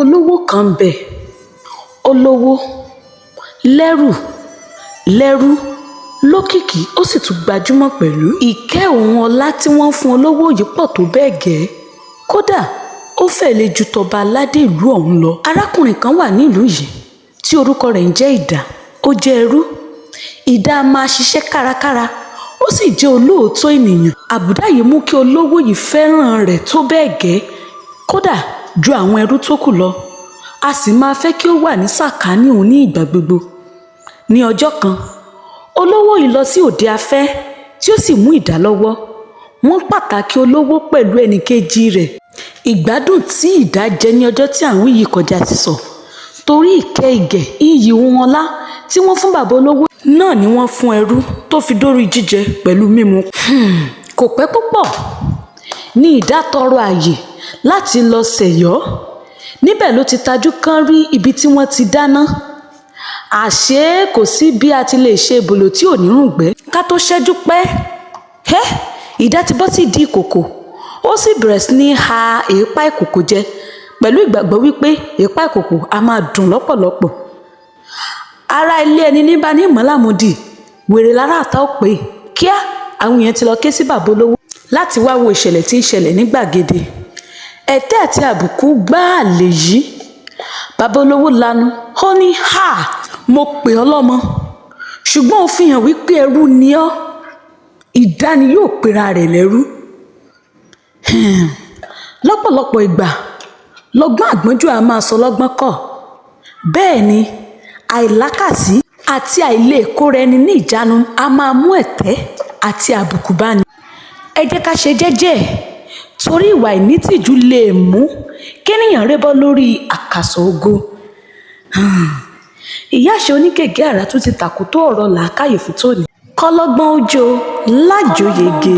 olówó kan ń bẹ olówó lẹ́rú lókìkí ó sì tún gbajúmọ̀ pẹ̀lú. ìkẹ́ òun ọlá tí wọ́n fún olówó yìí pọ̀ tó bẹ́ẹ̀ gẹ́ kódà ó fẹ́ lè ju tọba aládé ìlú ọ̀hún lọ. arákùnrin kan wà nílùú yìí tí orúkọ rẹ̀ ń jẹ́ ìdá. ó jẹ́ ẹrú. ìdá a máa ṣiṣẹ́ kárakára ó sì jẹ́ olóòótọ́ ènìyàn. àbùdá yìí mú kí olówó yìí fẹ́ràn rẹ̀ tó bẹ́ẹ̀ gẹ́ kódà ju àwọn ẹrú tó kù lọ. a sì máa fẹ́ kí ó wà ní sàkání òun ní ìgbà gbogbo. ní ọjọ́ kan olówó yìí lọ sí òde afẹ́ tí ó sì mú ìdá lọ́wọ́. wọ́n pàtàkì olówó pẹ̀lú ẹnìkejì rẹ̀. ìgbádùn tí ìdá jẹ ní ọjọ́ tí à ń wí yìí kọjá sísọ torí ìkẹ́ ìgẹ̀ iyì ohun ọlá tí wọ́n fún bàbá olówó náà ni wọ́n fún ẹrú tó fi dórí jíjẹ pẹ̀lú mímu. kò pẹ́ púpọ̀ ní ìdá tọrọ àyè láti lọ ṣẹ̀yọ́. níbẹ̀ ló ti tajú kán rí ibi tí wọ́n ti dáná. àṣé kò sí bí a ti lè ṣe èbòlò tí ò ní rùngbẹ́. ká tó ṣẹ́jú pẹ́ ìdá ti bọ́ sí ìdí ìkòkò ó sì bẹ̀rẹ̀ sí ní ha èépá ìkòkò jẹ pẹ̀lú ìgbàgbọ́ wípé èépá ìkòkò a máa dùn lọ́pọ̀lọpọ̀. ará ilé ẹni ní bá ní ìmọ̀lámùdì wèrè lára àtà ó pé kíá àwọn èèyàn ti lọ ké sí bàbá olówó láti wá wo ìṣẹ̀lẹ̀ tí ń ṣẹlẹ̀ ní gbàgede. ẹ̀tẹ́ àti àbùkù gbáà lèyí. bàbá olówó lanu ó ní mo pè ọ́ lọ́mọ ṣùgbọ́n ó fi hàn wípé ẹrú ni ọ́. ìdá ni yóò pera rẹ̀ lẹ́rú. lọ́pọ̀lọpọ̀ ìgbà lọ́gbọ́n àgbọ́njù a máa sọ lọ́gbọ́n kọ̀. bẹ́ẹ̀ ni àìlákàsí àti àìlè kóra ẹni ní ìjánu a máa mú ẹ̀tẹ́ àti àbùkù báni. ẹ jẹ́ ká ṣe jẹ́jẹ́ torí ìwà ìnítìjú lè mú kéèyàn rébọ́ lórí àkàsọ̀ ògo. ìyá àṣẹ onígègé àrà tún ti tàkútó ọ̀rọ̀ làákàyè fún tòní. kọ́lọ́gbọ́n ó jó lájòyege.